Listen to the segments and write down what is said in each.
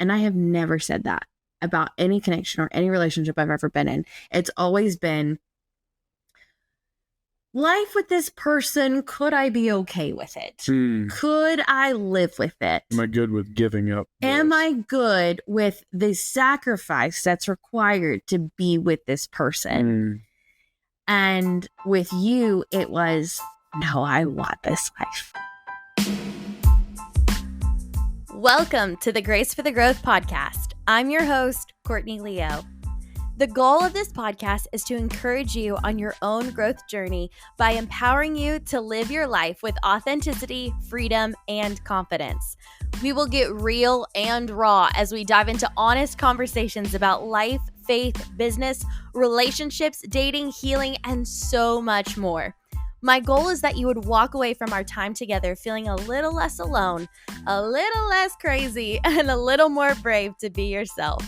And I have never said that about any connection or any relationship I've ever been in. It's always been, life with this person, could I be okay with it? Could I live with it? Am I good with giving up this? Am I good with the sacrifice that's required to be with this person? And with you, it was, no, I want this life. Welcome to the Grace for the Growth podcast. I'm your host, Courtney Leo. The goal of this podcast is to encourage you on your own growth journey by empowering you to live your life with authenticity, freedom, and confidence. We will get real and raw as we dive into honest conversations about life, faith, business, relationships, dating, healing, and so much more. My goal is that you would walk away from our time together feeling a little less alone, a little less crazy, and a little more brave to be yourself.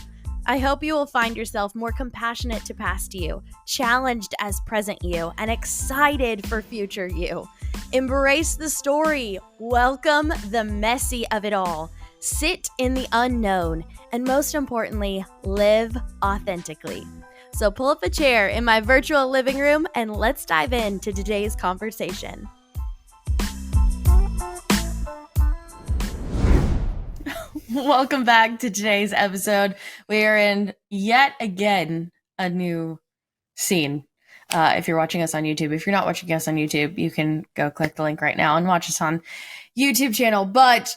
I hope you will find yourself more compassionate to past you, challenged as present you, and excited for future you. Embrace the story, welcome the messy of it all, sit in the unknown, and most importantly, live authentically. So pull up a chair in my virtual living room and let's dive into today's conversation. Welcome back to today's episode. We are in yet again a new scene. If you're watching us on YouTube, if you're not watching us on YouTube, you can go click the link right now and watch us on YouTube channel. But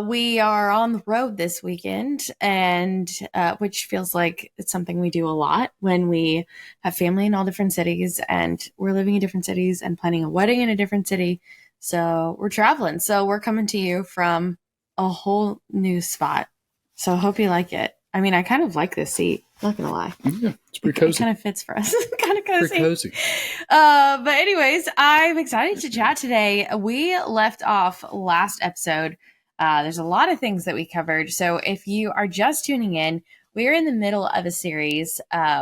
we are on the road this weekend, and which feels like it's something we do a lot when we have family in all different cities, and we're living in different cities and planning a wedding in a different city. So we're traveling. So we're coming to you from a whole new spot. So I hope you like it. I mean, I kind of like this seat. Not gonna lie. Yeah, it's pretty cozy. It kind of fits for us. Kind of cozy. Pretty cozy. But anyways, I'm excited to chat today. We left off last episode. There's a lot of things that we covered. So if you are just tuning in, we're in the middle of a series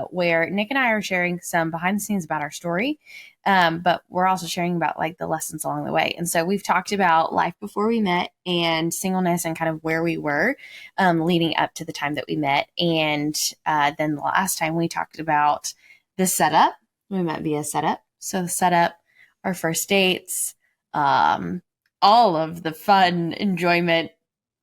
where Nick and I are sharing some behind the scenes about our story. But we're also sharing about like the lessons along the way. And so we've talked about life before we met and singleness and kind of where we were leading up to the time that we met. And then the last time we talked about the setup. We met via setup. So the setup, our first dates, all of the fun, enjoyment,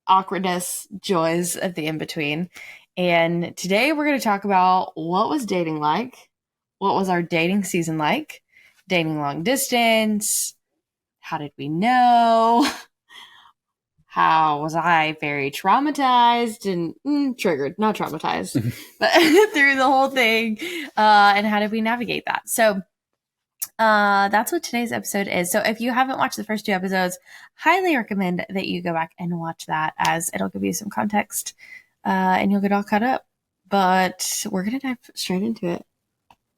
awkwardness, joys of the in-between. And today we're going to talk about what was dating like, what was our dating season like, dating long distance, how did we know, how was I very traumatized and triggered, not traumatized, but through the whole thing, and how did we navigate that? So that's what today's episode is. So if you haven't watched the first two episodes, highly recommend that you go back and watch that, as it'll give you some context and you'll get all caught up. But we're going to dive straight into it.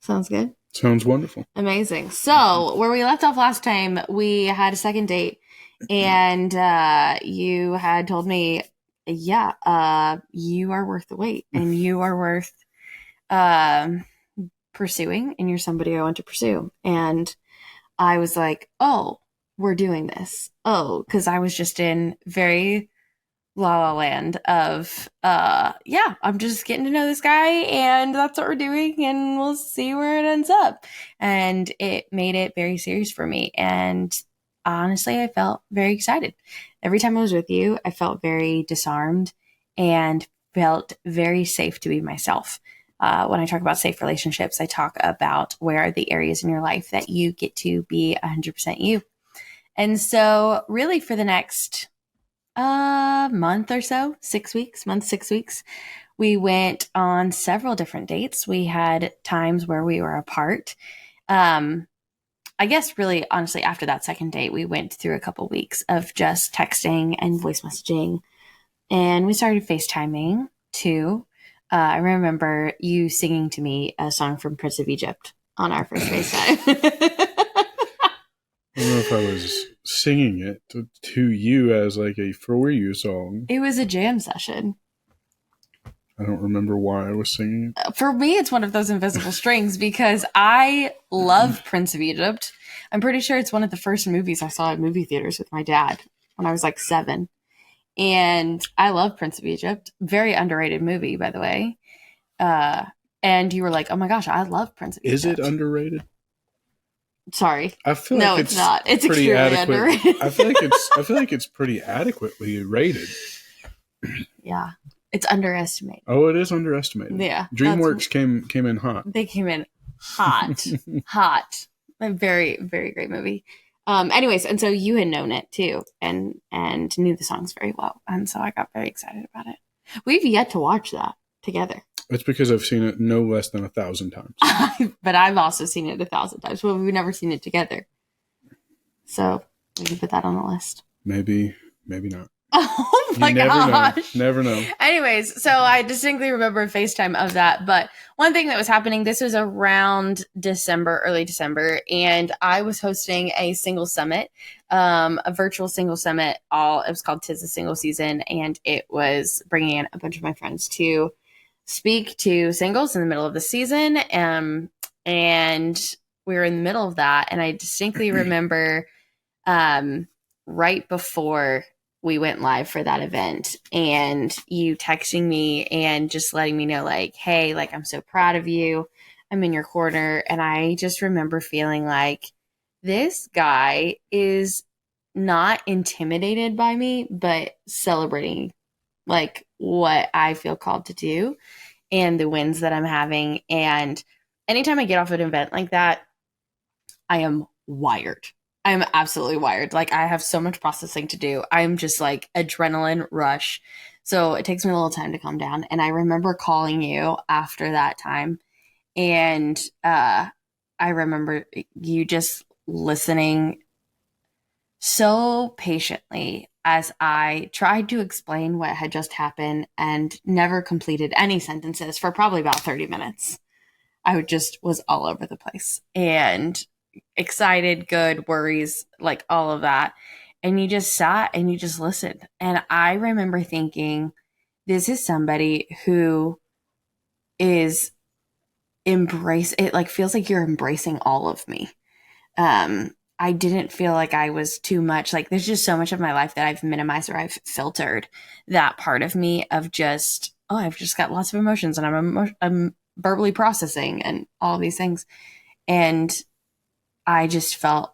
Sounds good? Sounds wonderful. Amazing. So where we left off last time, we had a second date, and you had told me, yeah, you are worth the wait, and you are worth pursuing, and you're somebody I want to pursue. And I was like, oh, we're doing this. Oh, because I was just in very la land of yeah, I'm just getting to know this guy, and that's what we're doing, and we'll see where it ends up. And it made it very serious for me, and honestly I felt very excited. Every time I was with you, I felt very disarmed and felt very safe to be myself. When I talk about safe relationships, I talk about where are the areas in your life that you get to be 100% you. And so really for the next month or so, 6 weeks, we went on several different dates. We had times where we were apart. I guess really, honestly, after that second date, we went through a couple weeks of just texting and voice messaging, and we started FaceTiming too. I remember you singing to me a song from Prince of Egypt on our first FaceTime. I don't know if I was singing it to you as like a for you song. It was a jam session. I don't remember why I was singing it. For me, it's one of those invisible strings because I love Prince of Egypt. I'm pretty sure it's one of the first movies I saw at movie theaters with my dad when I was like 7. And I love Prince of Egypt. Very underrated movie, by the way. And you were like, oh my gosh, I love Prince of Egypt. Is it underrated? Sorry. I feel No, like it's not. It's pretty extremely adequate. underrated. I feel like it's pretty adequately rated. Yeah. It's underestimated. Oh, it is underestimated. Yeah. DreamWorks came in hot. They came in hot. Hot. A very, very great movie. Anyways, and so you had known it too and knew the songs very well. And so I got very excited about it. We've yet to watch that together. It's because I've seen it no less than 1,000 times. But I've also seen it 1,000 times. Well, we've never seen it together. So we can put that on the list. Maybe not. Oh my gosh. Never know. Anyways, so I distinctly remember a FaceTime of that. But one thing that was happening, this was around December, early December, and I was hosting a single summit, a virtual single summit. It was called 'Tis a Single Season, and it was bringing in a bunch of my friends to speak to singles in the middle of the season. And we were in the middle of that, and I distinctly remember right before we went live for that event and you texting me and just letting me know like, hey, like, I'm so proud of you. I'm in your corner. And I just remember feeling like this guy is not intimidated by me, but celebrating like what I feel called to do and the wins that I'm having. And anytime I get off an event like that, I am wired. I'm absolutely wired. Like, I have so much processing to do. I'm just like adrenaline rush. So it takes me a little time to calm down. And I remember calling you after that time. And I remember you just listening so patiently as I tried to explain what had just happened and never completed any sentences for probably about 30 minutes. I was all over the place. And excited, good, worries, like all of that. And you just sat and you just listened. And I remember thinking, this is somebody who is it like feels like you're embracing all of me. I didn't feel like I was too much. Like, there's just so much of my life that I've minimized or I've filtered that part of me of just, I've just got lots of emotions and I'm verbally processing and all these things. And I just felt,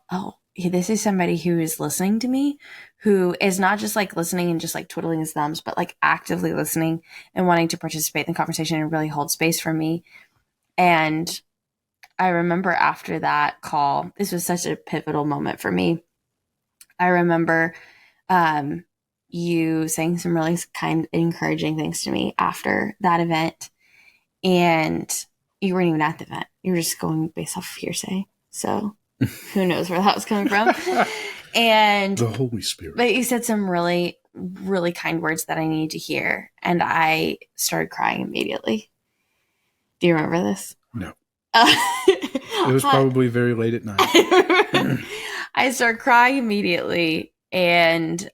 this is somebody who is listening to me, who is not just like listening and just like twiddling his thumbs, but like actively listening and wanting to participate in the conversation and really hold space for me. And I remember after that call, this was such a pivotal moment for me. I remember you saying some really kind, encouraging things to me after that event. And you weren't even at the event. You were just going based off of hearsay. So who knows where that was coming from. And the Holy Spirit. But you said some really, really kind words that I needed to hear. And I started crying immediately. Do you remember this? No. It was probably very late at night. I started crying immediately. And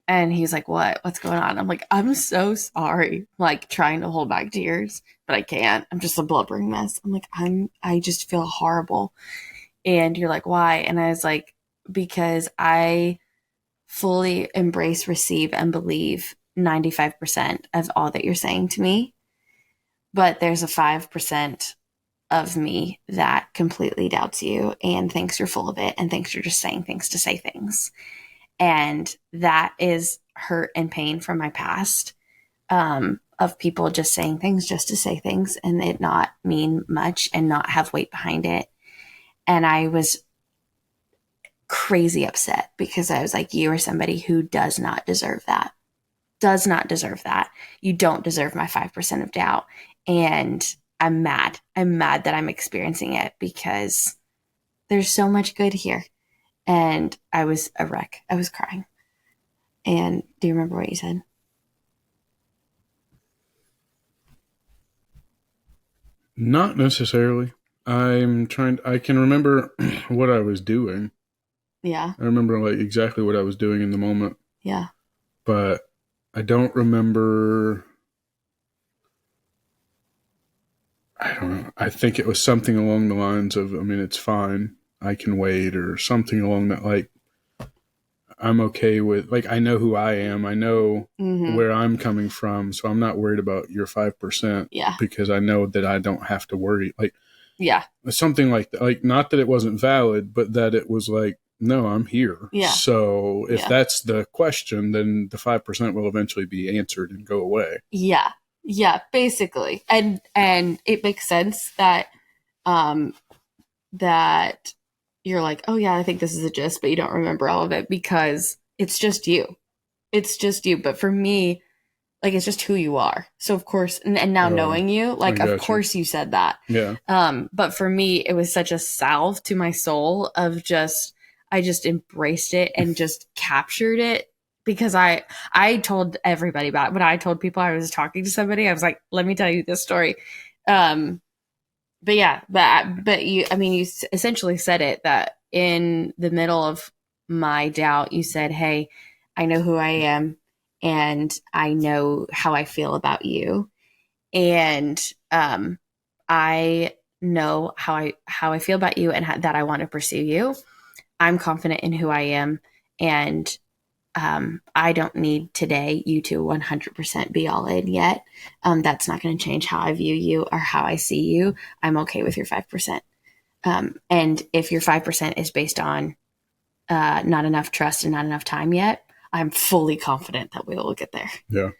he's like, what's going on? I'm like, I'm so sorry. Like, trying to hold back tears, but I can't. I'm just a blubbering mess. I'm like, I just feel horrible. And you're like, why? And I was like, because I fully embrace, receive, and believe 95% of all that you're saying to me. But there's a 5% of me that completely doubts you and thinks you're full of it and thinks you're just saying things to say things. And that is hurt and pain from my past, of people just saying things just to say things and it not mean much and not have weight behind it. And I was crazy upset because I was like, you are somebody who does not deserve that. Does not deserve that. You don't deserve my 5% of doubt. And I'm mad. I'm mad that I'm experiencing it because there's so much good here. And I was a wreck. I was crying. And do you remember what you said? Not necessarily. I can remember what I was doing. Yeah. I remember like exactly what I was doing in the moment. Yeah. But I don't remember. I don't know. I think it was something along the lines of, it's fine. I can wait, or something along that, like, I'm okay with, like, I know who I am. I know where I'm coming from. So I'm not worried about your 5%. Yeah. Because I know that I don't have to worry. Like, yeah. something like that. Like, not that it wasn't valid, but that it was like, no, I'm here. Yeah. So if that's the question, then the 5% will eventually be answered and go away. Yeah. Yeah, basically. And it makes sense that that you're like, oh yeah, I think this is a gist, but you don't remember all of it because it's just you. It's just you. But for me, like, it's just who you are. So of course, and now knowing you, like, of course you said that. Yeah. But for me, it was such a salve to my soul of just, I just embraced it and just captured it. Because I told everybody about it. When I told people I was talking to somebody, I was like, let me tell you this story. But yeah, but you, I mean, you essentially said it, that in the middle of my doubt, you said, hey, I know who I am and I know how I feel about you. And I know how I feel about you and that I want to pursue you. I'm confident in who I am. And I don't need today you to 100% be all in yet. That's not going to change how I view you or how I see you. I'm okay with your 5%. And if your 5% is based on not enough trust and not enough time yet, I'm fully confident that we will get there. Yeah.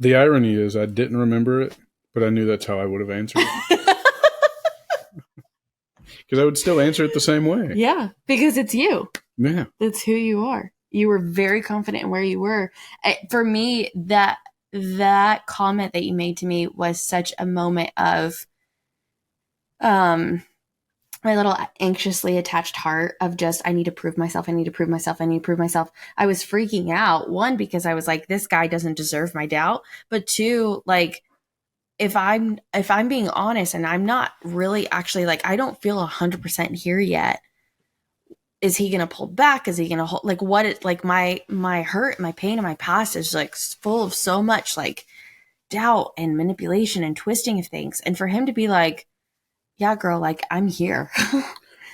The irony is I didn't remember it, but I knew that's how I would have answered it. Because I would still answer it the same way. Yeah, because it's you. Yeah. That's who you are. You were very confident in where you were. For me, that comment that you made to me was such a moment of my little anxiously attached heart of just, I need to prove myself. I need to prove myself. I need to prove myself. I was freaking out. One, because I was like, this guy doesn't deserve my doubt. But two, like, if I'm being honest and I'm not really actually, like, I don't feel 100% here yet. Is he going to pull back? Is he going to hold, like, what it, like, my hurt, my pain, and my past is like full of so much like doubt and manipulation and twisting of things. And for him to be like, yeah, girl, like, I'm here.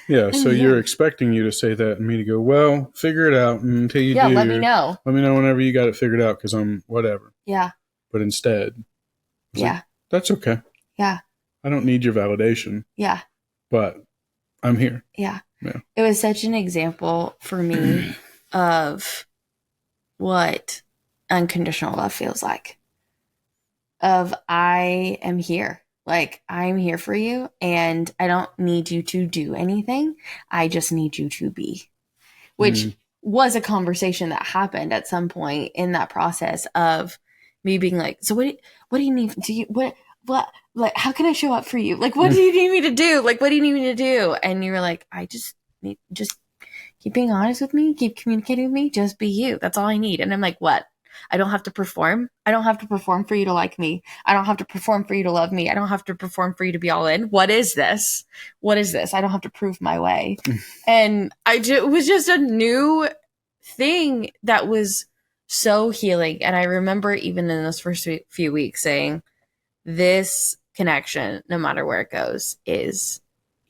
Yeah. So you're expecting you to say that and me to go, well, figure it out until you do. Yeah. Let me know. Let me know whenever you got it figured out. Cause I'm whatever. Yeah. But instead, yeah, like, that's okay. Yeah. I don't need your validation. Yeah. But I'm here. Yeah. Yeah. It was such an example for me of what unconditional love feels like. Of, I am here. Like, I'm here for you and I don't need you to do anything. I just need you to be. Which was a conversation that happened at some point in that process of me being like, so what do you need? What, like, how can I show up for you? Like, what do you need me to do? Like, what do you need me to do? And you were like, I just need, just keep being honest with me, keep communicating with me, just be you. That's all I need. And I'm like, what? I don't have to perform. I don't have to perform for you to like me. I don't have to perform for you to love me. I don't have to perform for you to be all in. What is this? What is this? I don't have to prove my way. And it was just a new thing that was so healing. And I remember even in those first few weeks saying, this connection, no matter where it goes, is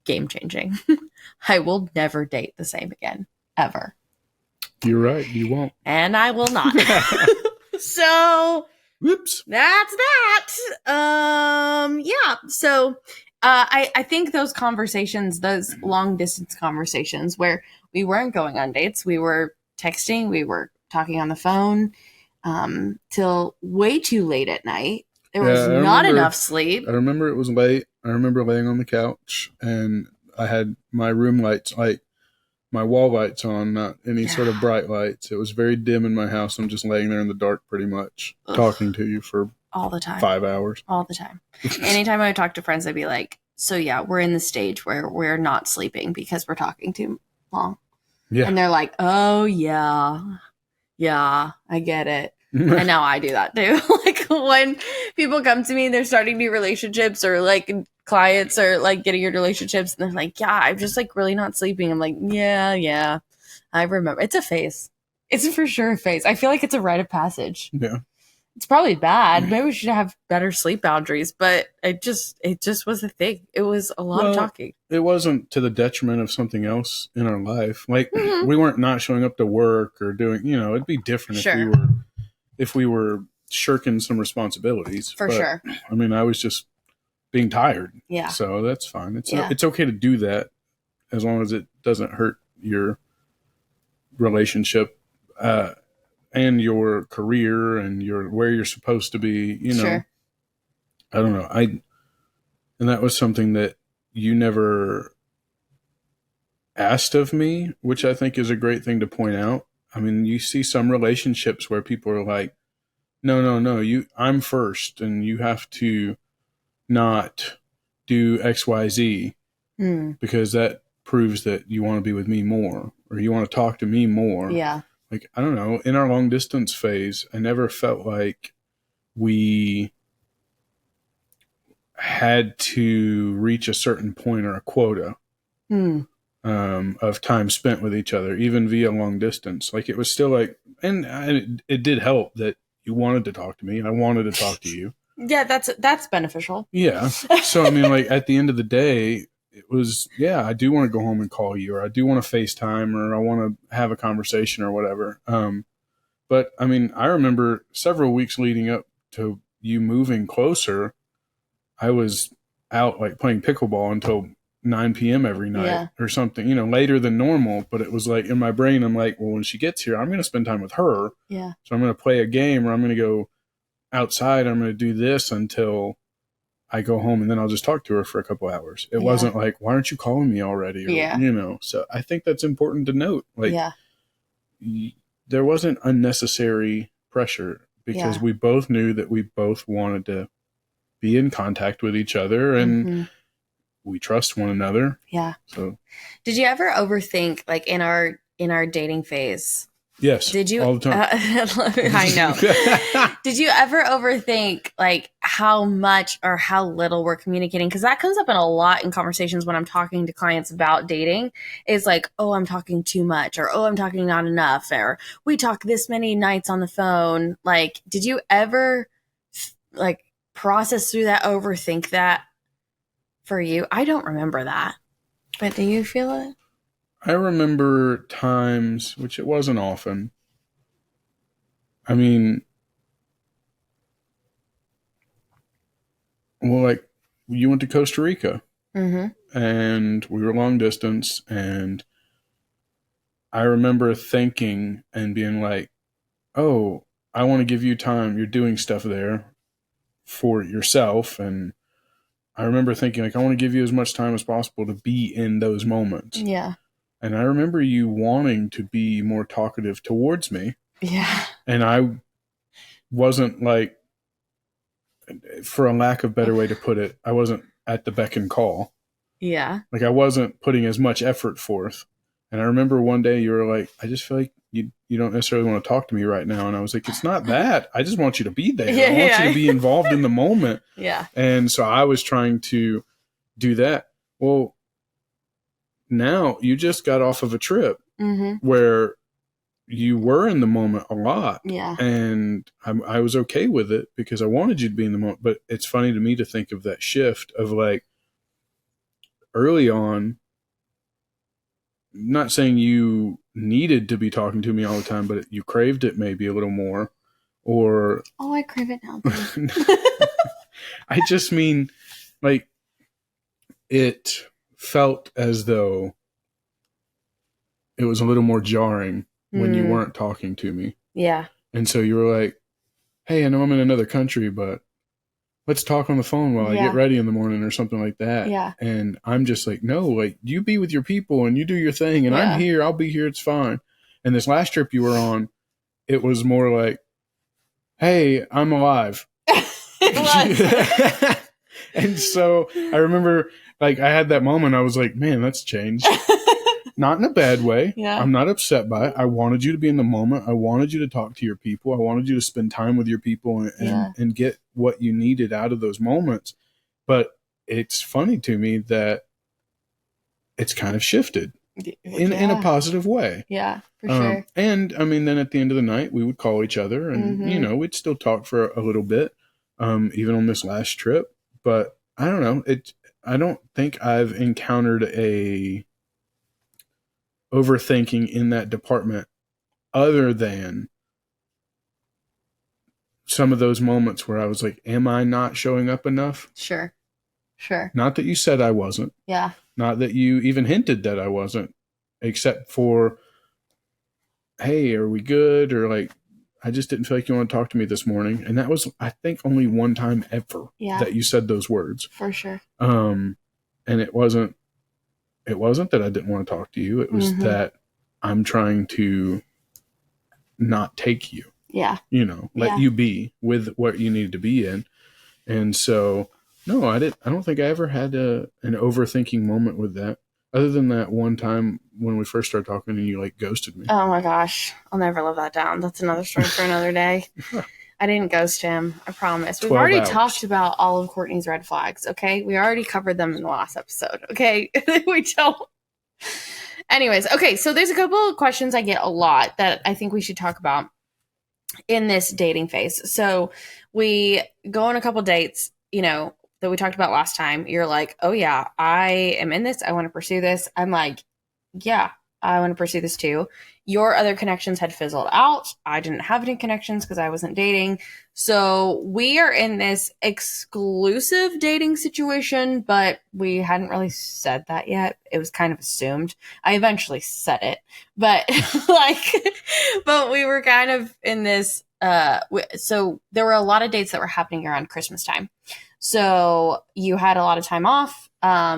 game changing. I will never date the same again, ever. You're right. You won't. And I will not. So, whoops. That's that. Yeah. So, I think those conversations, those long distance conversations where we weren't going on dates, we were texting, we were talking on the phone, till way too late at night. There was not enough sleep. I remember it was late. I remember laying on the couch and I had my room lights, like my wall lights on, not any sort of bright lights. It was very dim in my house. I'm just laying there in the dark pretty much, talking to you for all the time, 5 hours. All the time. Anytime I would talk to friends, I'd be like, so yeah, we're in the stage where we're not sleeping because we're talking too long. Yeah. And they're like, oh yeah, I get it. And now I do that too. Like, when people come to me and they're starting new relationships or like clients are like getting into relationships and they're like, yeah, I'm just like really not sleeping. I'm like, yeah, I remember. It's a phase. It's for sure a phase. I feel like it's a rite of passage. Yeah. It's probably bad. Maybe we should have better sleep boundaries, but it just was a thing. It was a lot of talking. It wasn't to the detriment of something else in our life. Like we weren't not showing up to work or doing, it'd be different if we were shirking some responsibilities. For sure. I mean, I was just being tired. Yeah. So that's fine. It's okay to do that as long as it doesn't hurt your relationship and your career and where you're supposed to be, Sure. I don't know. And that was something that you never asked of me, which I think is a great thing to point out. I mean, you see some relationships where people are like, no, I'm first and you have to not do XYZ because that proves that you want to be with me more or you want to talk to me more. Yeah. Like, I don't know, in our long distance phase, I never felt like we had to reach a certain point or a quota of time spent with each other, even via long distance. Like, it was still like, and it did help that you wanted to talk to me. I wanted to talk to you. Yeah, that's beneficial. Yeah. So, I mean, like, at the end of the day, it was, I do want to go home and call you, or I do want to FaceTime, or I want to have a conversation or whatever. But I mean, I remember several weeks leading up to you moving closer, I was out like playing pickleball until 9 p.m. every night or something, later than normal. But it was like in my brain, I'm like, well, when she gets here, I'm going to spend time with her. Yeah. So I'm going to play a game, or I'm going to go outside. I'm going to do this until I go home, and then I'll just talk to her for a couple hours. It wasn't like, why aren't you calling me already? Or, so I think that's important to note. Like, there wasn't unnecessary pressure because we both knew that we both wanted to be in contact with each other and we trust one another. Yeah. So did you ever overthink, like, in our dating phase? Yes. Did you? All the time. I know. Did you ever overthink, like, how much or how little we're communicating? Because that comes up in a lot in conversations when I'm talking to clients about dating. Is like, oh, I'm talking too much, or oh, I'm talking not enough, or we talk this many nights on the phone. Like, did you ever like process through that, overthink that for you? I don't remember that, but do you feel it? I remember times, which it wasn't often. I mean, well, like, you went to Costa Rica and we were long distance, and I remember thinking and being like, oh, I want to give you time. You're doing stuff there for yourself. And I remember thinking, like, I want to give you as much time as possible to be in those moments. Yeah. And I remember you wanting to be more talkative towards me. Yeah. And I wasn't, like, for a lack of better way to put it, I wasn't at the beck and call. Yeah. Like, I wasn't putting as much effort forth. And I remember one day you were like, I just feel like you don't necessarily want to talk to me right now. And I was like, it's not that. I just want you to be there. I want you to be involved in the moment. Yeah. And so I was trying to do that. Well, now you just got off of a trip where you were in the moment a lot. Yeah. And I was okay with it because I wanted you to be in the moment. But it's funny to me to think of that shift of, like, early on, not saying you needed to be talking to me all the time, but you craved it maybe a little more, or... Oh, I crave it now. I just mean, like, it felt as though it was a little more jarring when you weren't talking to me. Yeah. And so you were like, hey, I know I'm in another country, but let's talk on the phone while I get ready in the morning or something like that. Yeah. And I'm just like, no, like, you be with your people and you do your thing, and I'm here, I'll be here, it's fine. And this last trip you were on, it was more like, hey, I'm alive. It was. And so I remember, like, I had that moment, I was like, man, that's changed. Not in a bad way. Yeah. I'm not upset by it. I wanted you to be in the moment. I wanted you to talk to your people. I wanted you to spend time with your people and get what you needed out of those moments. But it's funny to me that it's kind of shifted. in a positive way. Yeah, for sure. And I mean, then at the end of the night, we would call each other, and you know, we'd still talk for a little bit, even on this last trip. But I don't know. I don't think I've encountered a overthinking in that department, other than some of those moments where I was like, "Am I not showing up enough?" Sure. Not that you said I wasn't. Yeah. Not that you even hinted that I wasn't, except for, "Hey, are we good?" Or like, "I just didn't feel like you want to talk to me this morning." And that was, I think, only one time ever that you said those words. For sure. And it wasn't that I didn't want to talk to you. It was that I'm trying to not take you. Yeah. You know, let you be with what you needed to be in. And so, no, I don't think I ever had an overthinking moment with that, other than that one time when we first started talking and you like ghosted me. Oh my gosh. I'll never live that down. That's another story for another day. I didn't ghost him. I promise. We've already talked about all of Courtney's red flags. Okay. We already covered them in the last episode. Okay. We don't. Anyways. Okay. So there's a couple of questions I get a lot that I think we should talk about in this dating phase. So we go on a couple dates, you know, that we talked about last time. You're like, "Oh yeah, I am in this. I want to pursue this." I'm like, "Yeah, I want to pursue this too." Your other connections had fizzled out. I didn't have any connections because I wasn't dating. So we are in this exclusive dating situation, but we hadn't really said that yet. It was kind of assumed. I eventually said it, but but we were kind of in this. So there were a lot of dates that were happening around Christmas time. So you had a lot of time off.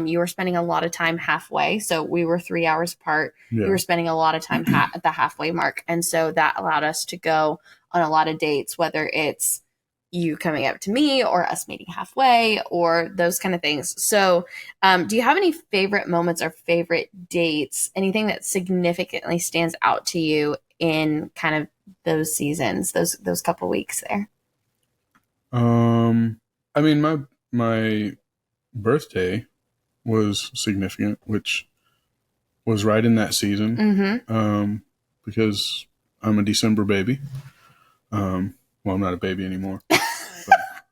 You were spending a lot of time halfway. So we were 3 hours apart. Yeah. You were spending a lot of time at the halfway mark. And so that allowed us to go on a lot of dates, whether it's you coming up to me or us meeting halfway or those kind of things. So do you have any favorite moments or favorite dates? Anything that significantly stands out to you in kind of those seasons, those couple weeks there? I mean, my birthday was significant, which was right in that season. Because I'm a December baby. Well, I'm not a baby anymore. But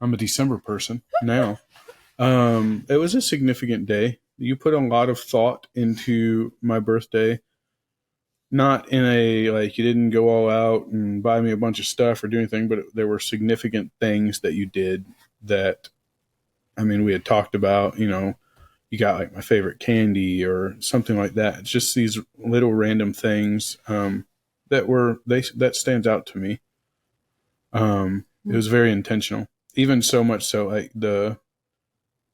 I'm a December person now. It was a significant day. You put a lot of thought into my birthday. Not in a, like, you didn't go all out and buy me a bunch of stuff or do anything, but there were significant things that you did that, I mean, we had talked about, you know, you got like my favorite candy or something like that. It's just these little random things that stands out to me. It was very intentional. Even so much so, like the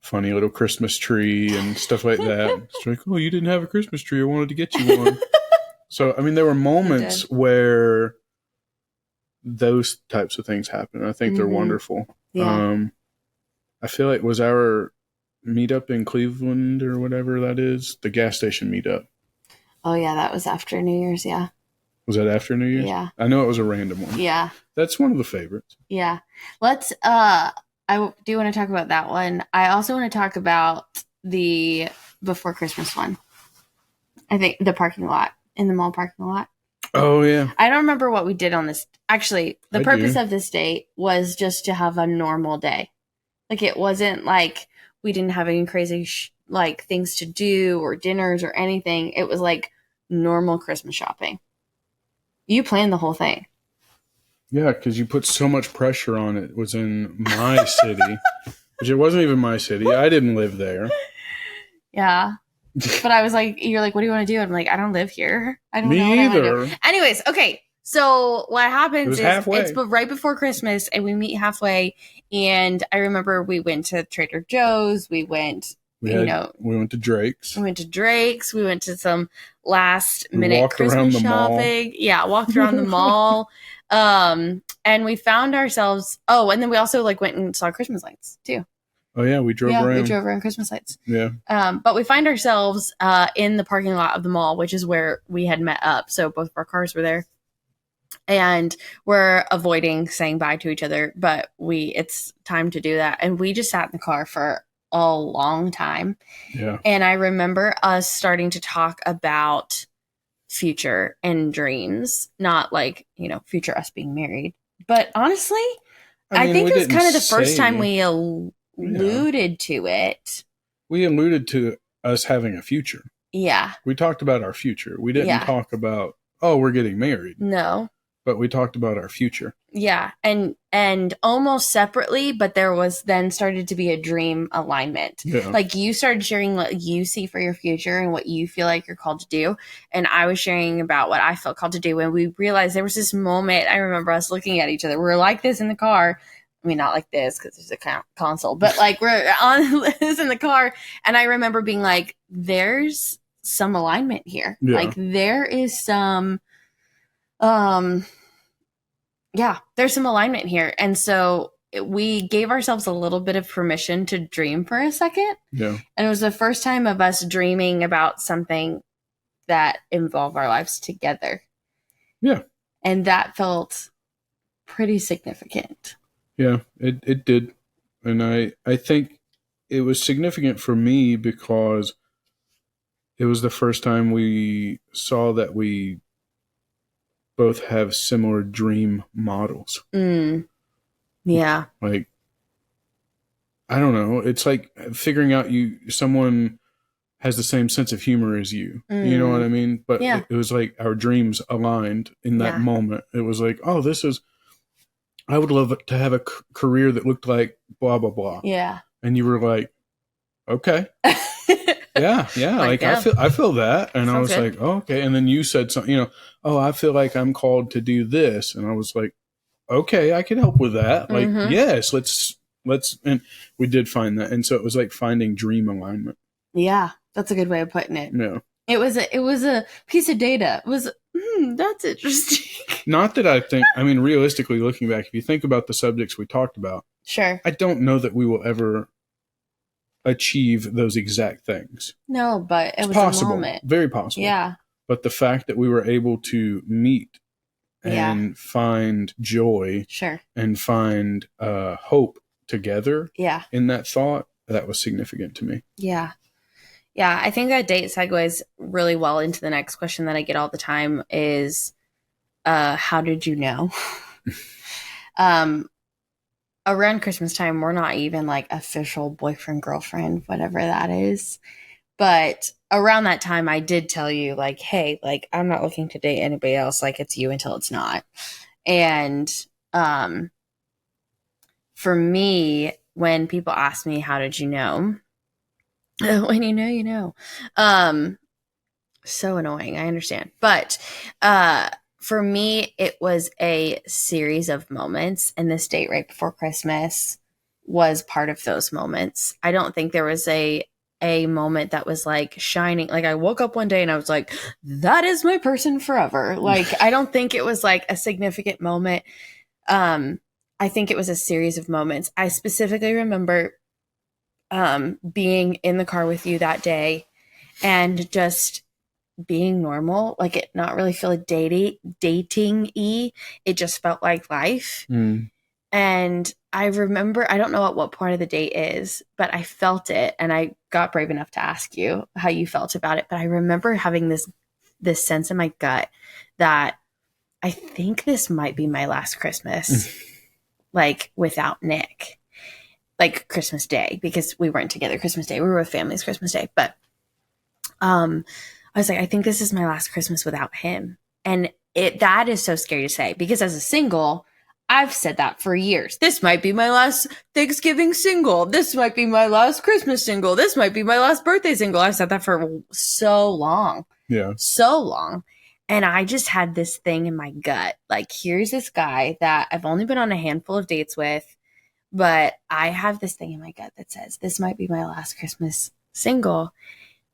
funny little Christmas tree and stuff like that. It's like, "Oh, you didn't have a Christmas tree. I wanted to get you one." So, I mean, there were moments where those types of things happen. I think they're wonderful. Yeah. I feel like was our meetup in Cleveland or whatever that is, the gas station meetup. Oh yeah, that was after New Year's. Yeah. Was that after New Year's? Yeah. I know it was a random one. Yeah. That's one of the favorites. Yeah. Let's, I do want to talk about that one. I also want to talk about the before Christmas one. I think the parking lot, in the mall parking lot. Oh, yeah. I don't remember what we did on this. Actually, the purpose of this date was just to have a normal day. Like, it wasn't like we didn't have any crazy, like, things to do or dinners or anything. It was like normal Christmas shopping. You planned the whole thing. Yeah, because you put so much pressure on it. It was in my city, which it wasn't even my city. I didn't live there. Yeah. But I was like, you're like, "What do you want to do?" I'm like, "I don't live here. I don't know Me what I want to either. do." Anyways, okay. So what happens is halfway. It's right before Christmas and we meet halfway. And I remember we went to Trader Joe's. We went, we went to Drake's. We went to Drake's. We went to some last minute Christmas shopping. Yeah, walked around the mall. And we found ourselves. Oh, and then we also like went and saw Christmas lights too. Oh yeah, we drove around. We drove around Christmas lights. Yeah. But we find ourselves in the parking lot of the mall, which is where we had met up. So both of our cars were there. And we're avoiding saying bye to each other, but it's time to do that. And we just sat in the car for a long time. Yeah. And I remember us starting to talk about future and dreams, not like, future us being married. But honestly, I think it was kind of the first time we alluded to it. We alluded to us having a future. Yeah. We talked about our future. We didn't talk about, we're getting married. No. But we talked about our future. Yeah. And almost separately, but there was then started to be a dream alignment. Yeah. Like you started sharing what you see for your future and what you feel like you're called to do. And I was sharing about what I felt called to do. And we realized there was this moment, I remember us looking at each other. We were like this in the car. I mean, not like this because there's a console, but like we're on this in the car. And I remember being like, there's some alignment here. Yeah. Like there is some, there's some alignment here. And so we gave ourselves a little bit of permission to dream for a second. Yeah. And it was the first time of us dreaming about something that involved our lives together. Yeah. And that felt pretty significant. Yeah, it did. And I think it was significant for me because it was the first time we saw that we both have similar dream models. Yeah. Like, I don't know. It's like figuring out someone has the same sense of humor as you. You know what I mean? But it was like our dreams aligned in that moment. It was like, I would love to have a career that looked like blah, blah, blah. Yeah. And you were like, okay. Yeah. Like I feel that. And I was good. Like, okay. And then you said something, I feel like I'm called to do this. And I was like, okay, I can help with that. Like, yes, let's, and we did find that. And so it was like finding dream alignment. Yeah. That's a good way of putting it. Yeah. It was a piece of data. It was, that's interesting. Not that realistically looking back, if you think about the subjects we talked about, sure, I don't know that we will ever achieve those exact things. No, but it was possible, a moment. Very possible. Yeah. But the fact that we were able to meet and find joy, sure, and find hope together, in that thought, that was significant to me. Yeah. Yeah, I think that date segues really well into the next question that I get all the time is, how did you know? Around Christmas time, we're not even like official boyfriend, girlfriend, whatever that is. But around that time, I did tell you like, hey, like I'm not looking to date anybody else. Like it's you until it's not. And for me, when people ask me, how did you know? When you know, you know. So annoying. I understand. But for me, it was a series of moments, and this date right before Christmas was part of those moments. I don't think there was a moment that was like shining. Like I woke up one day and I was like, that is my person forever. Like, I don't think it was like a significant moment. I think it was a series of moments. I specifically remember being in the car with you that day and just being normal, like it not really feel like dating-y. It just felt like life. And I remember, I don't know at what point of the date is, but I felt it, and I got brave enough to ask you how you felt about it. But I remember having this sense in my gut that I think this might be my last Christmas, like without Nick. Like Christmas Day, because we weren't together Christmas Day. We were with families Christmas Day. But I was like, I think this is my last Christmas without him. And that is so scary to say, because as a single, I've said that for years. This might be my last Thanksgiving single. This might be my last Christmas single. This might be my last birthday single. I've said that for so long. Yeah. So long. And I just had this thing in my gut. Like, here's this guy that I've only been on a handful of dates with. But I have this thing in my gut that says, this might be my last Christmas single,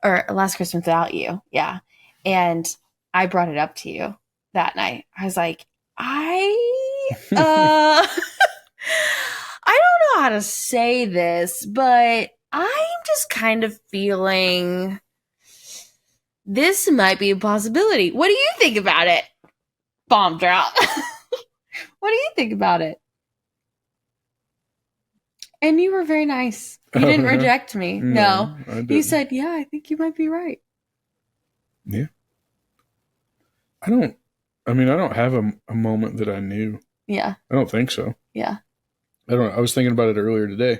or last Christmas without you. Yeah. And I brought it up to you that night. I was like, I don't know how to say this, but I'm just kind of feeling this might be a possibility. What do you think about it? Bomb drop. What do you think about it? And you were very nice. You didn't reject me. No. I didn't. You said, yeah, I think you might be right. Yeah. I don't have a moment that I knew. Yeah. I don't think so. Yeah. I was thinking about it earlier today.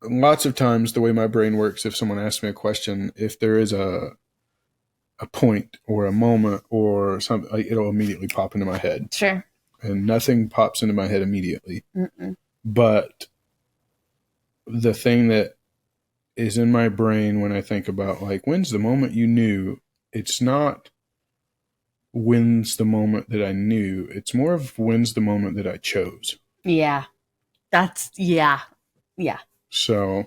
Lots of times the way my brain works, if someone asks me a question, if there is a point or a moment or something, it'll immediately pop into my head. Sure. And nothing pops into my head immediately. Mm-mm. But the thing that is in my brain when I think about like, when's the moment you knew, it's not when's the moment that I knew, it's more of when's the moment that I chose. Yeah. Yeah. So,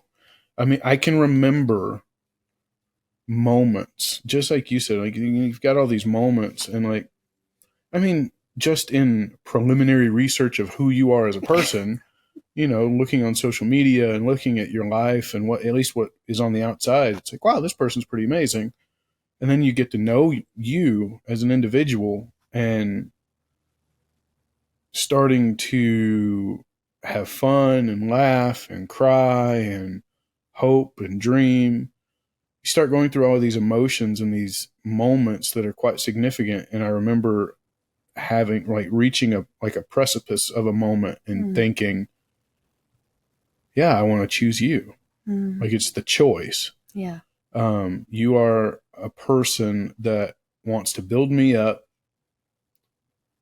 I mean, I can remember moments, just like you said, like you've got all these moments and like, I mean, just in preliminary research of who you are as a person, looking on social media and looking at your life and at least what is on the outside, it's like, wow, this person's pretty amazing. And then you get to know you as an individual and starting to have fun and laugh and cry and hope and dream. You start going through all of these emotions and these moments that are quite significant. And I remember having reaching a precipice of a moment and thinking, yeah, I want to choose you. Like it's the choice. Yeah. You are a person that wants to build me up.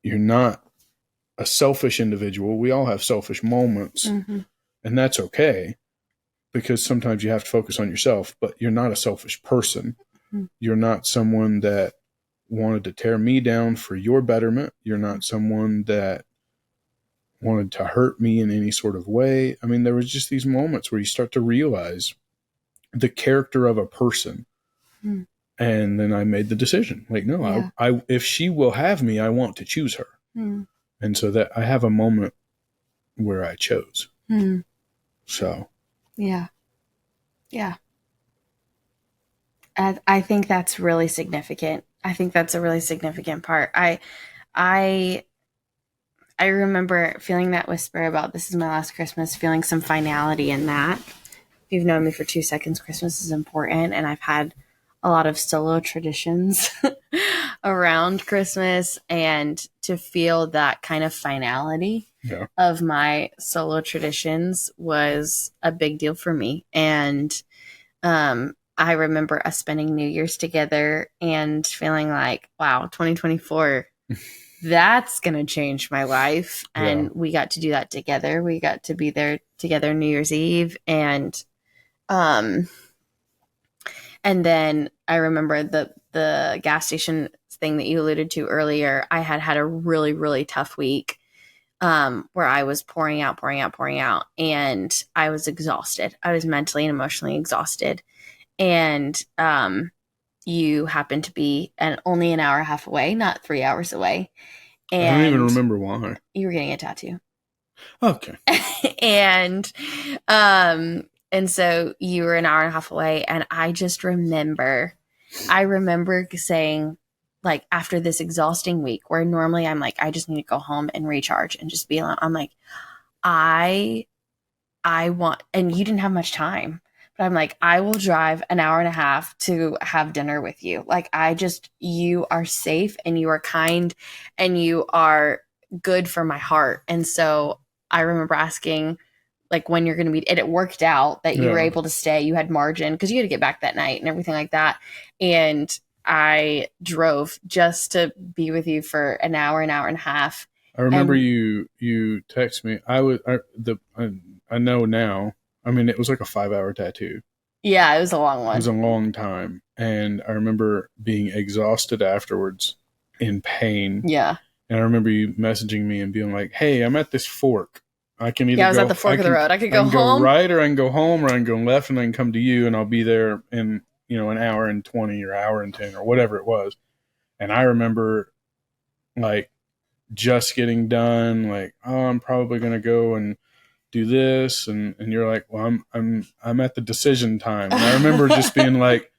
You're not a selfish individual. We all have selfish moments, and that's okay because sometimes you have to focus on yourself, but you're not a selfish person. You're not someone that wanted to tear me down for your betterment. You're not someone that wanted to hurt me in any sort of way. I mean, there was just these moments where you start to realize the character of a person. And then I made the decision. Like, no, yeah. I if she will have me, I want to choose her. And so that I have a moment where I chose. So. Yeah. Yeah. I think that's really significant. I think that's a really significant part. I remember feeling that whisper about this is my last Christmas, feeling some finality in that. If you've known me for 2 seconds, Christmas is important. And I've had a lot of solo traditions around Christmas, and to feel that kind of finality of my solo traditions was a big deal for me. And I remember us spending New Year's together and feeling like, wow, 2024, that's going to change my life. And we got to do that together. We got to be there together New Year's Eve. And then I remember the gas station thing that you alluded to earlier. I had a really, really tough week where I was pouring out. And I was exhausted. I was mentally and emotionally exhausted. And you happened to be only an hour and a half away, not 3 hours away. And I don't even remember why. You were getting a tattoo. Okay. And so you were an hour and a half away, and I just remember saying, like, after this exhausting week where normally I'm like, I just need to go home and recharge and just be alone. I'm like, I want, and you didn't have much time, but I'm like, I will drive an hour and a half to have dinner with you. Like, you are safe and you are kind and you are good for my heart. And so I remember asking, like, when you're going to meet, and it worked out that you were able to stay. You had margin because you had to get back that night and everything like that. And I drove just to be with you for an hour and a half. I remember you text me. I know now. I mean, it was like a 5-hour tattoo. Yeah, it was a long one. It was a long time. And I remember being exhausted afterwards in pain. Yeah. And I remember you messaging me and being like, hey, I'm at this fork. I can either I was at the fork of the road. I could go home. Go right, or I can go home, or I can go left, and I can come to you, and I'll be there in, an hour and 20 or hour and 10 or whatever it was. And I remember, like, just getting done, like, oh, I'm probably going to go and do this. And you're like, well, I'm at the decision time. And I remember just being like,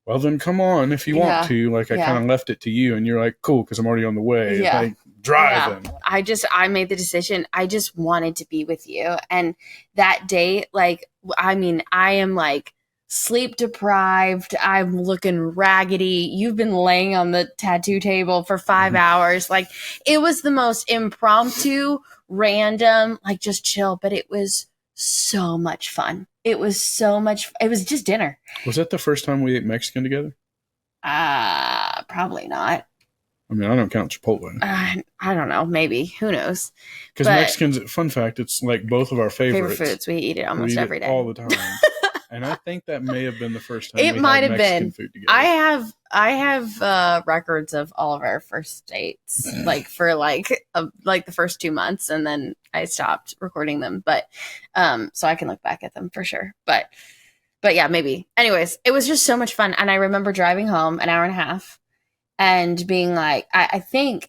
well, then come on if you want to. Like, I kind of left it to you, and you're like, cool, because I'm already on the way. Yeah. Like, driving. I made the decision. I just wanted to be with you. And that day, like, I mean, I am like sleep deprived. I'm looking raggedy. You've been laying on the tattoo table for 5 hours. Like, it was the most impromptu, random, like just chill, but it was so much fun. It was just dinner. Was that the first time we ate Mexican together? Probably not. I mean, I don't count Chipotle. I don't know. Maybe. Who knows? Because Mexicans, fun fact, it's like both of our favorites. Favorite foods. We eat it almost every day. All the time. And I think that may have been the first time it might have Mexican been. Food together. I have records of all of our first dates, like for the first 2 months, and then I stopped recording them. But so I can look back at them for sure. But yeah, maybe. Anyways, it was just so much fun, and I remember driving home an hour and a half. And being like, I think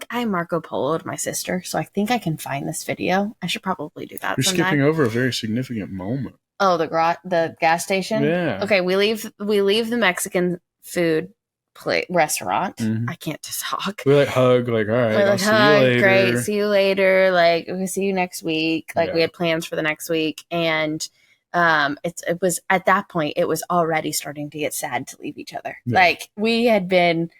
I Marco Polo'd my sister, so I think I can find this video. I should probably do that. You're skipping over a very significant moment. Oh, the gas station. Yeah. Okay, we leave the Mexican food restaurant. Mm-hmm. I can't just talk. We like hug, like, all right, I'll see you later. Great, see you later. Like, we'll see you next week. Like, we had plans for the next week, and it was at that point it was already starting to get sad to leave each other. Like, we had been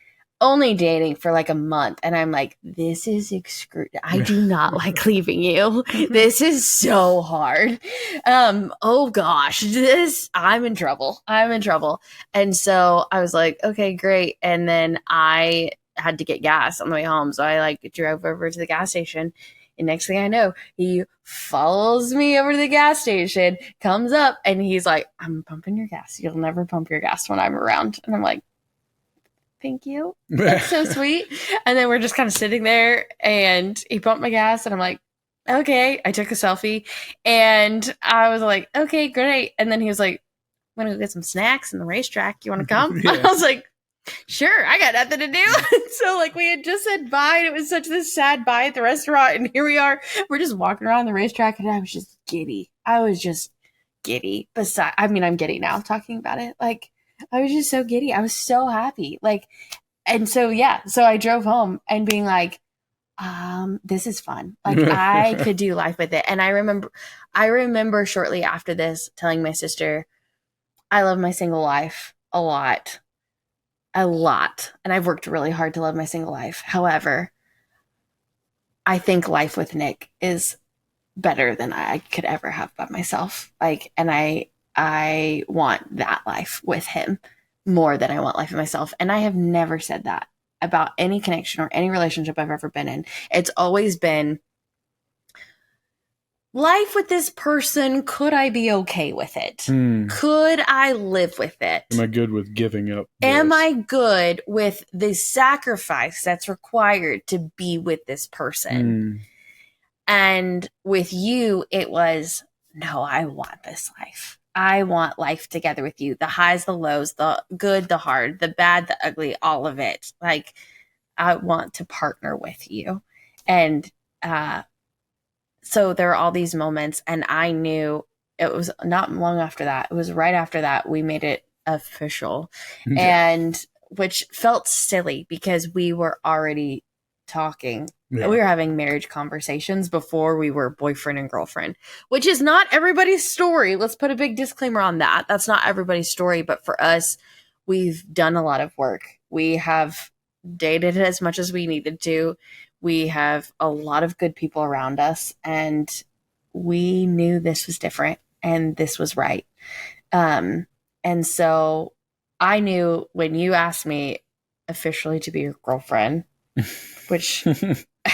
only dating for like a month, and I'm like, this is excruciating. I do not like leaving you. This is so hard. Oh gosh, I'm in trouble. And so I was like, okay, great. And then I had to get gas on the way home, so I like drove over to the gas station. And next thing I know, he follows me over to the gas station, comes up, and he's like, I'm pumping your gas. You'll never pump your gas when I'm around. And I'm like, thank you. That's so sweet. And then we're just kind of sitting there, and he pumped my gas, and I'm like, okay. I took a selfie, and I was like, okay, great. And then he was like, I'm going to go get some snacks in the racetrack. You want to come? I was like, sure, I got nothing to do. So like we had just said bye, and it was such this sad bye at the restaurant, and here we are. We're just walking around the racetrack, and I was just giddy. I'm giddy now talking about it. Like, I was just so giddy. I was so happy. Like, and so yeah, so I drove home and being like, this is fun. Like, I could do life with it. And I remember shortly after this telling my sister, I love my single life a lot. And I've worked really hard to love my single life. However, I think life with Nick is better than I could ever have by myself. Like, and I want that life with him more than I want life with myself. And I have never said that about any connection or any relationship I've ever been in. It's always been life with this person. Could I be okay with it? Could I live with it? Am I good with giving up this? Am I good with the sacrifice that's required to be with this person? And with you, it was, no, I want this life. I want life together with you. The highs, the lows, the good, the hard, the bad, the ugly, all of it. Like, I want to partner with you. And so there are all these moments, and I knew it was not long after that. It was right after that we made it official, and which felt silly because we were already talking. Yeah. We were having marriage conversations before we were boyfriend and girlfriend, which is not everybody's story. Let's put a big disclaimer on that. That's not everybody's story. But for us, we've done a lot of work. We have dated as much as we needed to. We have a lot of good people around us, and we knew this was different and this was right. And so I knew when you asked me officially to be your girlfriend, which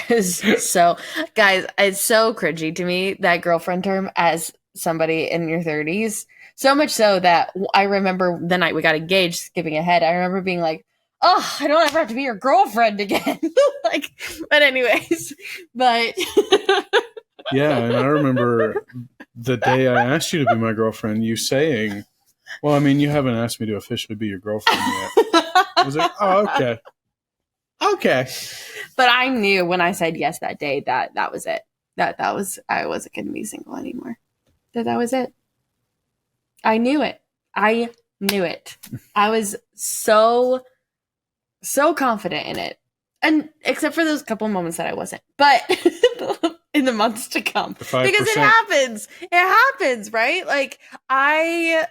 is so, guys, it's so cringy to me, that girlfriend term, as somebody in your 30s. So much so that I remember the night we got engaged, skipping ahead, I remember being like, oh, I don't ever have to be your girlfriend again. Like, but anyways, but yeah, and I remember the day I asked you to be my girlfriend, you saying, well, I mean, you haven't asked me to officially be your girlfriend yet. I was like, oh, okay. Okay. But I knew when I said yes that day that was it. That was, I wasn't going to be single anymore. That was it. I knew it. I knew it. I was so confident in it. And except for those couple moments that I wasn't, but in the months to come, The 5%. because it happens, right? Like I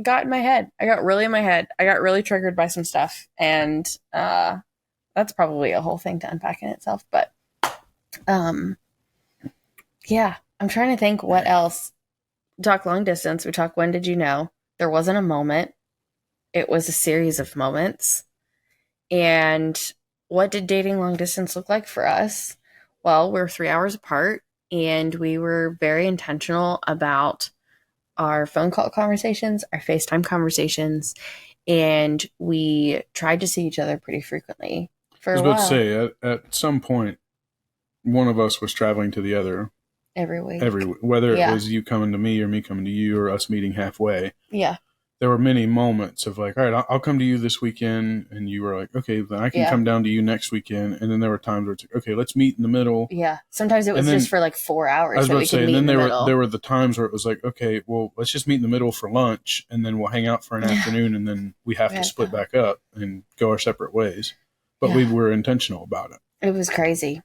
got in my head. I got really in my head. I got really triggered by some stuff, and that's probably a whole thing to unpack in itself. But yeah, I'm trying to think what else. We talk long distance. We talk when did you know? There wasn't a moment. It was a series of moments. And what did dating long distance look like for us? Well, we're 3 hours apart, and we were very intentional about our phone call conversations, our FaceTime conversations, and we tried to see each other pretty frequently for a while. I was about to say, at some point, one of us was traveling to the other every week. Whether it was you coming to me or me coming to you or us meeting halfway. Yeah. There were many moments of like, all right, I'll come to you this weekend. And you were like, okay, then I can come down to you next weekend. And then there were times where it's like, okay, let's meet in the middle. Yeah. Sometimes it was just for like 4 hours. I was about to say, and then there were the times where it was like, okay, well, let's just meet in the middle for lunch. And then we'll hang out for an afternoon. And then we have to split back up and go our separate ways. But we were intentional about it. It was crazy.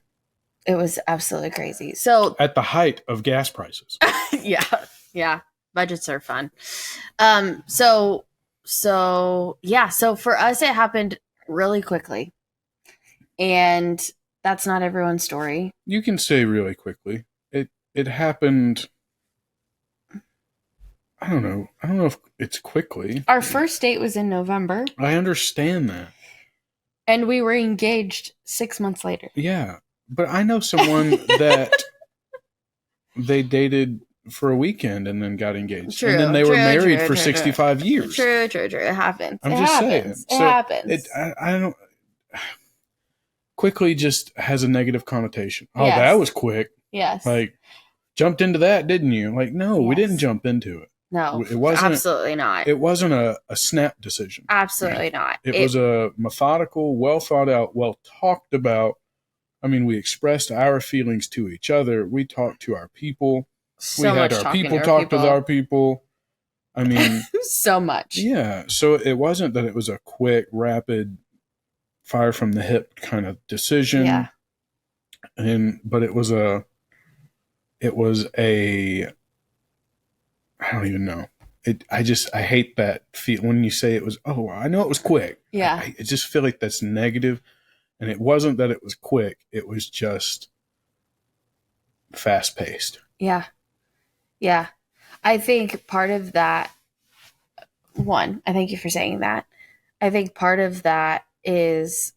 It was absolutely crazy. So at the height of gas prices. Yeah. Budgets are fun. So for us, it happened really quickly, and that's not everyone's story. You can say really quickly. It happened. I don't know if it's quickly. Our first date was in November. I understand that. And we were engaged 6 months later. Yeah. But I know someone that they dated for a weekend and then got engaged. And then they were married for 65 years. True. It happens. I'm just saying. It happens. I don't... Quickly just has a negative connotation. Oh, yes. That was quick. Yes. Like, jumped into that, didn't you? Like, no, we didn't jump into it. No, it wasn't. Absolutely not. It wasn't a snap decision. Absolutely not. It was a methodical, well thought out, well talked about. I mean, we expressed our feelings to each other. We talked to our people. We had our people talk with our people. I mean, so much. Yeah. So it wasn't that it was a quick, rapid, fire from the hip kind of decision. Yeah. But it was a, I don't even know. I hate that feel when you say it was, oh, I know it was quick. Yeah. I just feel like that's negative. And it wasn't that it was quick. It was just fast paced. Yeah. Yeah. I think part of that, I thank you for saying that. I think part of that is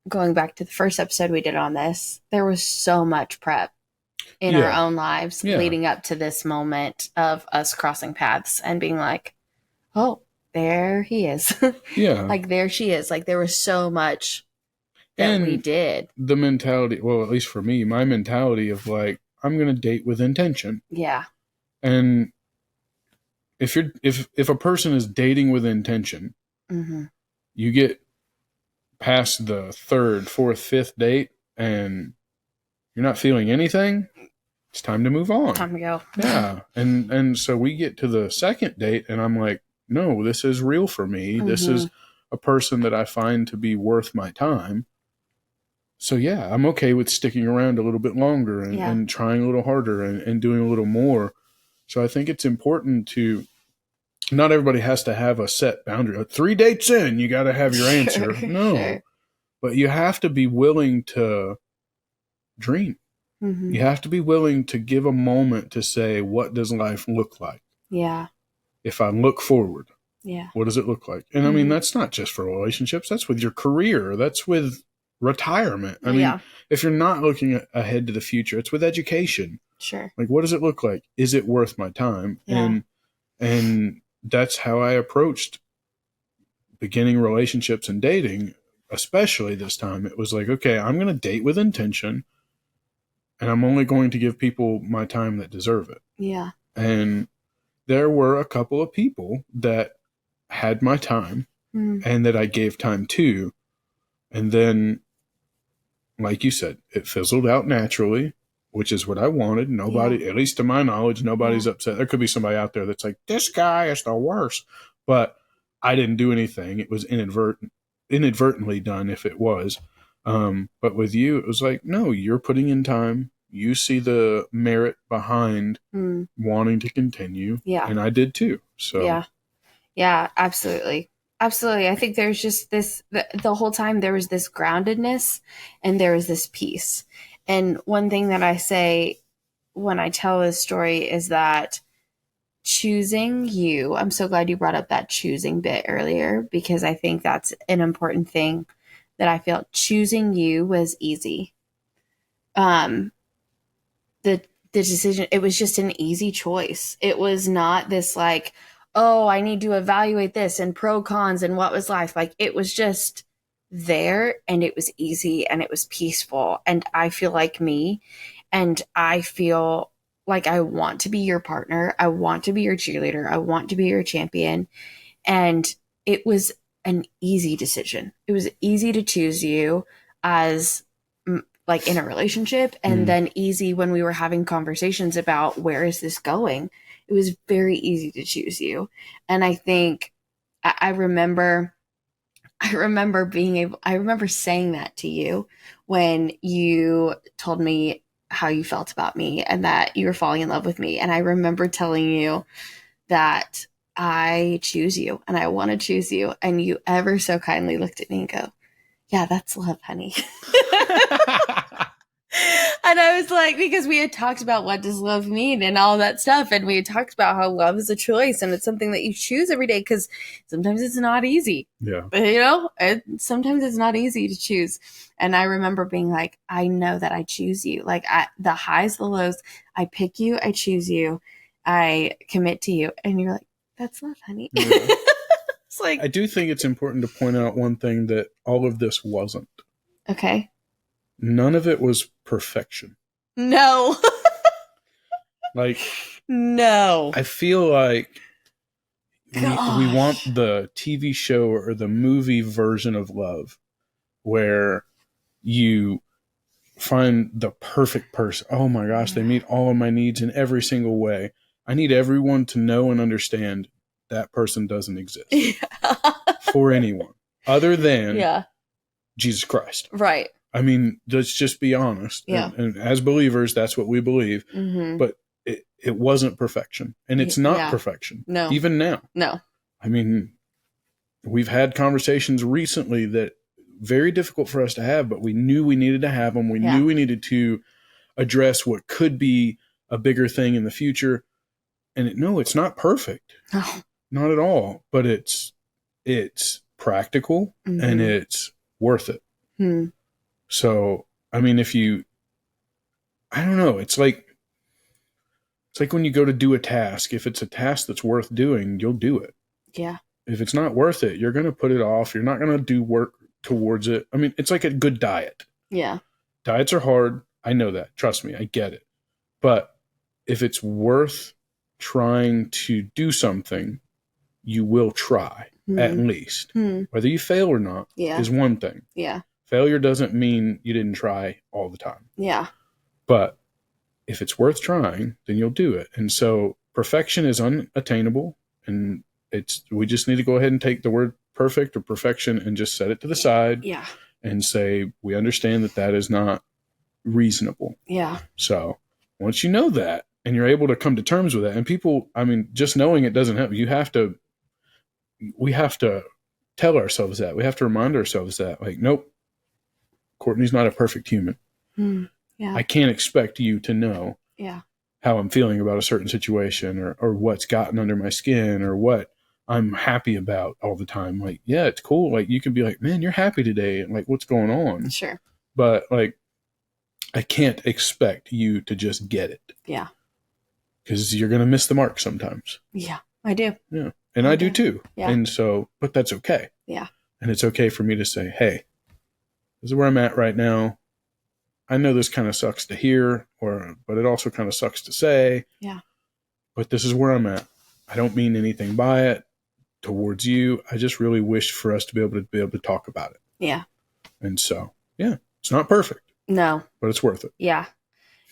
going back to the first episode we did on this. There was so much prep in our own lives leading up to this moment of us crossing paths and being like, oh, there he is. Yeah. Like, there she is. Like, there was so much that we did. The mentality, well, at least for me, my mentality of like, I'm going to date with intention. Yeah. And if a person is dating with intention, you get past the third, fourth, fifth date and you're not feeling anything, it's time to move on. Time to go. Yeah. And so we get to the second date and I'm like, no, this is real for me. This is a person that I find to be worth my time. So yeah, I'm okay with sticking around a little bit longer and trying a little harder and doing a little more. So I think it's important to, not everybody has to have a set boundary. 3 dates in, you got to have your answer. No, but you have to be willing to dream. You have to be willing to give a moment to say, what does life look like? Yeah. If I look forward, yeah, what does it look like? And I mean, that's not just for relationships. That's with your career. That's with retirement. I mean, if you're not looking ahead to the future, it's with education. Sure. Like, what does it look like? Is it worth my time? Yeah. And that's how I approached beginning relationships and dating, especially this time. It was like, okay, I'm going to date with intention and I'm only going to give people my time that deserve it. Yeah. And there were a couple of people that had my time and that I gave time to. And then, like you said, it fizzled out naturally, which is what I wanted. Nobody, at least to my knowledge, nobody's upset. There could be somebody out there that's like, this guy is the worst. But I didn't do anything. It was inadvertent. inadvertently done if it was. But with you, it was like, no, you're putting in time. You see the merit behind wanting to continue. Yeah. And I did too. So yeah. Yeah, absolutely. Absolutely. I think there's just this, the whole time there was this groundedness and there was this peace. And one thing that I say when I tell this story is that choosing you, I'm so glad you brought up that choosing bit earlier, because I think that's an important thing that I felt. Choosing you was easy. The decision, it was just an easy choice. It was not this like, oh, I need to evaluate this and pro cons and what was life. Like, it was just there, and it was easy, and it was peaceful. And I feel like me, and I feel like I want to be your partner. I want to be your cheerleader. I want to be your champion. And it was an easy decision. It was easy to choose you as like in a relationship, and then easy when we were having conversations about where is this going. It was very easy to choose you. And I think I remember saying that to you when you told me how you felt about me and that you were falling in love with me. And I remember telling you that I choose you and I want to choose you. And you ever so kindly looked at me and go, yeah, that's love, honey. And I was like, because we had talked about what does love mean and all that stuff. And we had talked about how love is a choice and it's something that you choose every day, because sometimes it's not easy. Yeah. You know, sometimes it's not easy to choose. And I remember being like, I know that I choose you. Like the highs, the lows, I pick you, I choose you, I commit to you. And you're like, that's love, honey. Yeah. It's like, I do think it's important to point out one thing that all of this wasn't. Okay. None of it was perfection. No. Like, no. I feel like we want the TV show or the movie version of love where you find the perfect person. Oh my gosh, they meet all of my needs in every single way. I need everyone to know and understand that person doesn't exist for anyone other than Jesus Christ. Right. I mean, let's just be honest. Yeah. And as believers, that's what we believe. Mm-hmm. But it wasn't perfection. And it's not perfection. No. Even now. No. I mean, we've had conversations recently that very difficult for us to have, but we knew we needed to have them. We knew we needed to address what could be a bigger thing in the future. And no, it's not perfect. No. Not at all. But it's practical and it's worth it. Mm. So, I mean, I don't know, it's like when you go to do a task. If it's a task that's worth doing, you'll do it. Yeah. If it's not worth it, you're going to put it off. You're not going to do work towards it. I mean, it's like a good diet. Yeah. Diets are hard. I know that. Trust me, I get it. But if it's worth trying to do something, you will try at least. Whether you fail or not is one thing. Yeah. Failure doesn't mean you didn't try all the time. Yeah. But if it's worth trying, then you'll do it. And so perfection is unattainable. And we just need to go ahead and take the word perfect or perfection and just set it to the side. Yeah. And say, we understand that is not reasonable. Yeah. So once you know that and you're able to come to terms with that, and people, I mean, just knowing it doesn't help. We have to tell ourselves that. We have to remind ourselves that, like, nope. Courtney's not a perfect human. Yeah. I can't expect you to know how I'm feeling about a certain situation or what's gotten under my skin or what I'm happy about all the time. Like, yeah, it's cool. Like, you can be like, man, you're happy today. And like, what's going on? Sure. But like, I can't expect you to just get it. Yeah. Because you're going to miss the mark sometimes. Yeah, I do. Yeah. And I do too. Yeah. And so, but that's okay. Yeah. And it's okay for me to say, hey, this is where I'm at right now. I know this kind of sucks to hear, but it also kind of sucks to say. Yeah. But this is where I'm at. I don't mean anything by it towards you. I just really wish for us to be able to talk about it. Yeah. And so, yeah, it's not perfect. No. But it's worth it. Yeah.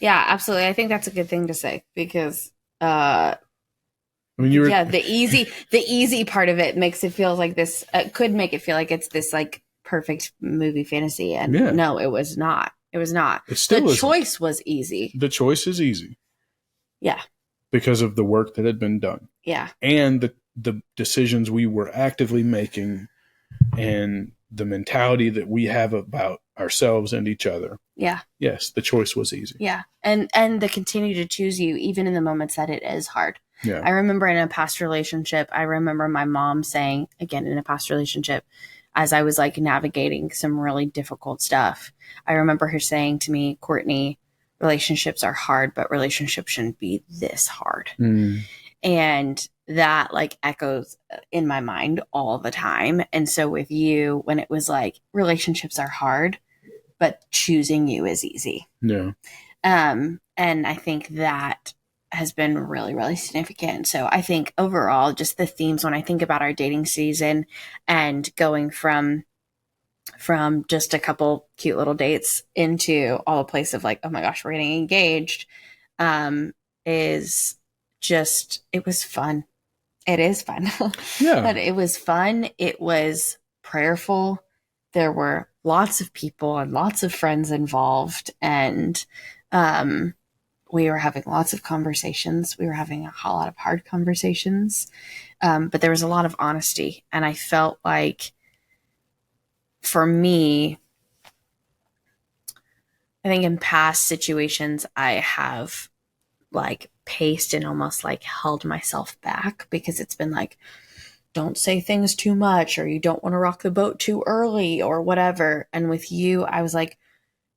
Yeah, absolutely. I think that's a good thing to say because I mean, the easy part of it makes it feel like this could make it feel like it's this like perfect movie fantasy. And Yeah. no, it was not. It was not. It still The isn't. choice was easy. The choice is easy. Yeah. Because of the work that had been done. Yeah. And the decisions we were actively making and the mentality that we have about ourselves and each other. Yeah. Yes, the choice was easy. Yeah. And they continue to choose you even in the moments that it is hard. Yeah. I remember in a past relationship, I remember my mom saying, again, in a past relationship, as I was like navigating some really difficult stuff, I remember her saying to me, Courtney, relationships are hard, but relationships shouldn't be this hard. And that like echoes in my mind all the time. And so with you, when it was like relationships are hard, but choosing you is easy. Yeah. And I think that has been really, really significant. So I think overall, just the themes when I think about our dating season and going from just a couple cute little dates into all a place of like, oh my gosh, we're getting engaged, is just, it was fun. It is fun. Yeah. But it was fun. It was prayerful. There were lots of people and lots of friends involved. And we were having lots of conversations. We were having a lot of hard conversations. But there was a lot of honesty. And I felt like for me, I think in past situations, I have like paced and almost like held myself back because it's been like, don't say things too much, or you don't want to rock the boat too early or whatever. And with you, I was like,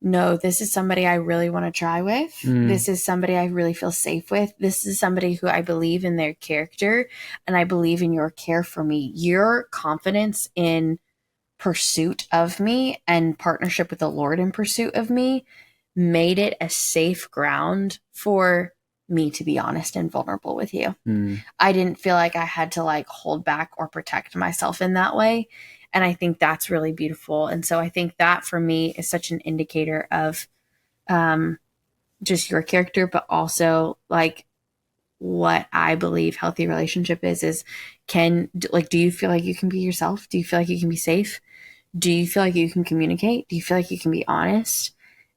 no, this is somebody I really want to try with. This is somebody I really feel safe with. This is somebody who I believe in their character, and I believe in your care for me. Your confidence in pursuit of me and partnership with the Lord in pursuit of me made it a safe ground for me to be honest and vulnerable with you. I didn't feel like I had to like hold back or protect myself in that way. And I think that's really beautiful. And so I think that for me is such an indicator of just your character, but also like what I believe healthy relationship is do you feel like you can be yourself? Do you feel like you can be safe? Do you feel like you can communicate? Do you feel like you can be honest?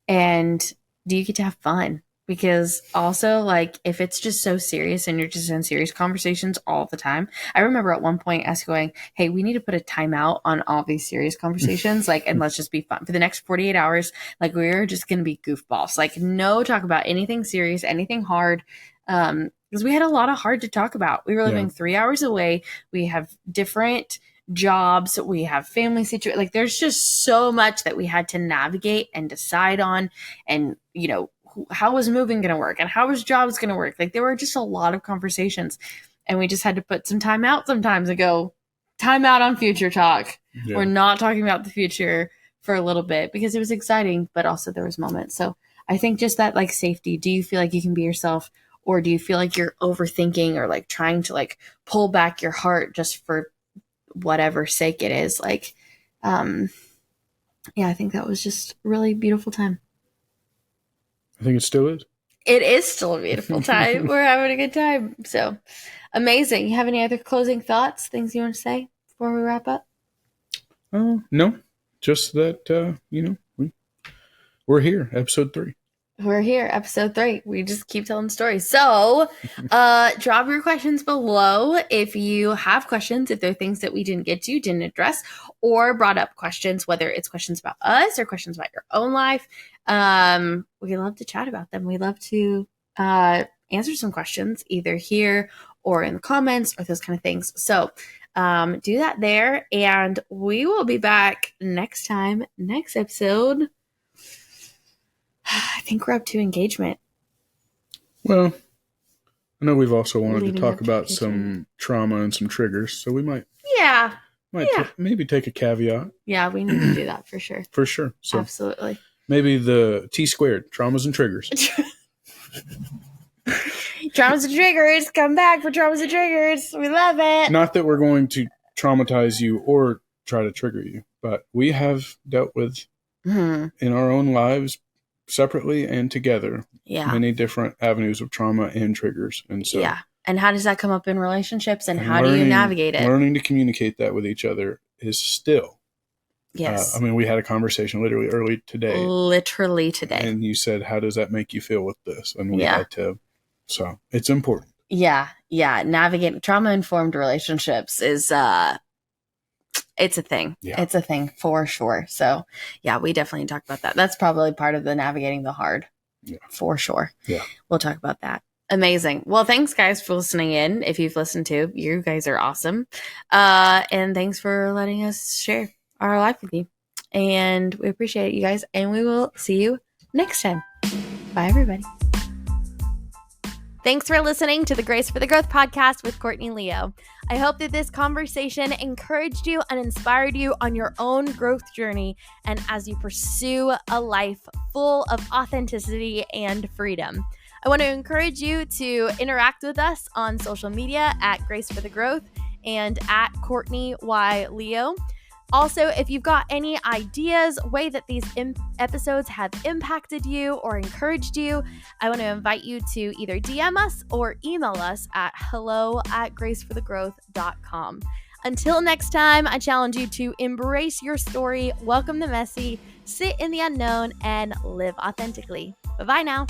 And do you get to have fun? Because also, like, if it's just so serious and you're just in serious conversations all the time, I remember at one point us going, hey, we need to put a timeout on all these serious conversations, like, and let's just be fun. For the next 48 hours, like, we're just going to be goofballs. Like, no talk about anything serious, anything hard, because we had a lot of hard to talk about. We were living 3 hours away. We have different jobs, we have family situations, like there's just so much that we had to navigate and decide on. And you know, how was moving going to work and how was jobs going to work? Like there were just a lot of conversations, and we just had to put some time out sometimes and go, time out on future talk. We're not talking about the future for a little bit, because it was exciting, but also there was moments. So I think just that like safety. Do you feel like you can be yourself, or do you feel like you're overthinking or like trying to like pull back your heart just for whatever sake it is? Like, I think that was just a really beautiful time. I think it still is. It is still a beautiful time. We're having a good time. So amazing. You have any other closing thoughts, things you want to say before we wrap up? No, just that, we're here, episode 3. We're here, episode 3. We just keep telling stories. So drop your questions below if you have questions, if there are things that we didn't get to, didn't address, or brought up questions, whether it's questions about us or questions about your own life. We love to chat about them. We love to answer some questions either here or in the comments or those kind of things. So do that there, and we will be back next episode. I think we're up to engagement. Well, I know we've also wanted to talk about some trauma and some triggers, so we might maybe take a caveat. Yeah, we need to do that for sure. For sure. So absolutely. Maybe the T-squared, traumas and triggers. Traumas and triggers. Come back for traumas and triggers. We love it. Not that we're going to traumatize you or try to trigger you, but we have dealt with in our own lives, separately and together, many different avenues of trauma and triggers. And so, and how does that come up in relationships, and how do you navigate it? Learning to communicate that with each other is still Yes. I mean, we had a conversation literally early today. Literally today. And you said, how does that make you feel with this? And we Yeah. had to, so it's important. Yeah. Navigating trauma-informed relationships is, it's a thing. Yeah. It's a thing for sure. So yeah, we definitely talk about that. That's probably part of the navigating the hard. Yeah. For sure. Yeah. We'll talk about that. Amazing. Well, thanks guys for listening in. If you've listened to, you guys are awesome. And thanks for letting us share our life with you. And we appreciate it, you guys. And we will see you next time. Bye, everybody. Thanks for listening to the Grace for the Growth podcast with Courtney and Leo. I hope that this conversation encouraged you and inspired you on your own growth journey and as you pursue a life full of authenticity and freedom. I want to encourage you to interact with us on social media at Grace for the Growth and at Courtney Y. Leo. Also, if you've got any ideas, way that these episodes have impacted you or encouraged you, I want to invite you to either DM us or email us at hello@graceforthegrowth.com. Until next time, I challenge you to embrace your story, welcome the messy, sit in the unknown, and live authentically. Bye-bye now.